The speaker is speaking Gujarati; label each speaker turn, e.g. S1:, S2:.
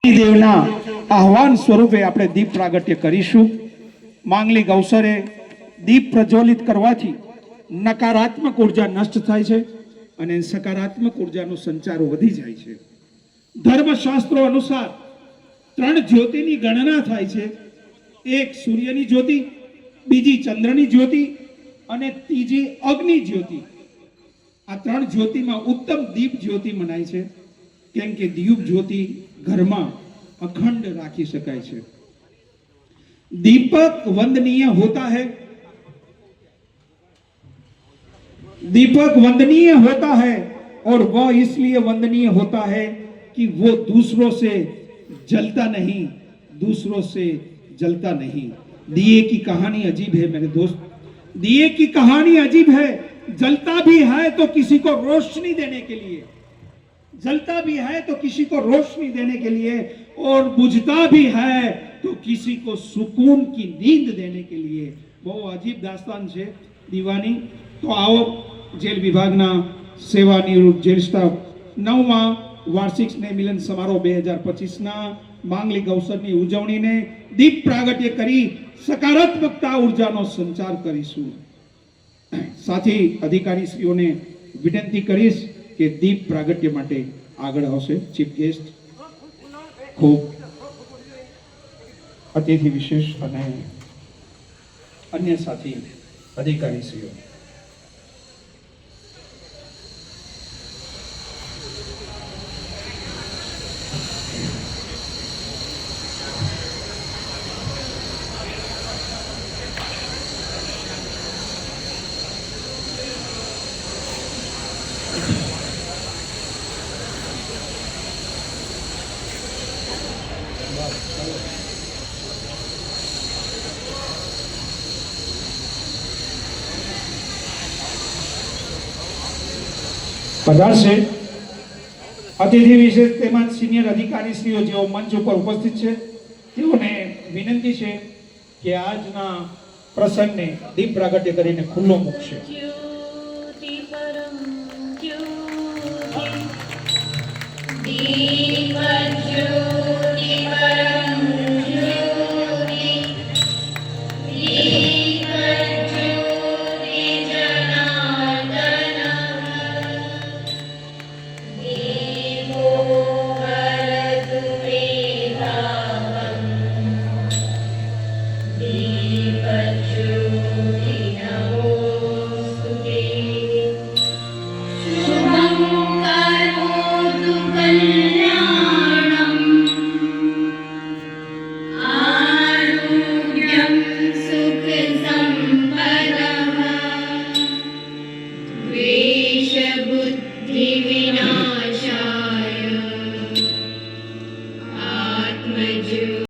S1: દેવના આહવાન સ્વરૂપે આપણે દીપ પ્રાગટ્ય કરીશું। માંગલિક અવસરે દીપ પ્રજ્વલિત કરવાથી નકારાત્મક ઉર્જા નષ્ટ થાય છે અને સકારાત્મક ઉર્જાનો સંચાર વધી જાય છે। ધર્મશાસ્ત્રો અનુસાર ત્રણ જ્યોતિની ગણના થાય છે। એક સૂર્યની જ્યોતિ, બીજી ચંદ્રની જ્યોતિ અને ત્રીજી અગ્નિ જ્યોતિ। આ ત્રણ જ્યોતિમાં ઉત્તમ દીપ જ્યોતિ મનાય છે, કેમ કે દીપ જ્યોતિ ઘરમાં अखंड राखी शकाय छे। दीपक वंदनीय होता है, दीपक वंदनीय होता है और वह इसलिए वंदनीय होता है कि वो दूसरों से जलता नहीं, दूसरों से जलता नहीं। दिए की कहानी अजीब है मेरे दोस्त, दिए की कहानी अजीब है। जलता भी है तो किसी को रोशनी देने के लिए, जलता भी है तो किसी को रोशनी देने के लिए, और बुझता भी है तो किसी को सुकून की नींद देने के लिए। बहुत अजीब दास्तान है दीवानी। तो आओ जेल विभागना सेवा निवृत्त जेल स्टाफ 9मा वार्षिक स्नेह मिलन समारोह 2025 ना मांगलिक अवसरनी उजवણીને દીપ પ્રાગટ્ય કરી સકારાત્મકતા ઉર્જાનો સંચાર કરીશું। સાથી અધિકારીશ્રીઓને વિનંતી કરીશ કે દીપ પ્રાગટ્ય માટે આગળ આવશે ચીફ ગેસ્ટ, खूब अतिथि विशेष અને અન્ય સાથી અધિકારીશ્રીઓ। પધારશે અતિથિ વિશેષ તેમજ સિનિયર અધિકારીશ્રીઓ જેઓ મંચ ઉપર ઉપસ્થિત છે, તેઓને વિનંતી છે કે આજના પ્રસંગને દીપ પ્રાગટ્ય કરીને ખુલ્લો મૂકશે।
S2: દીપ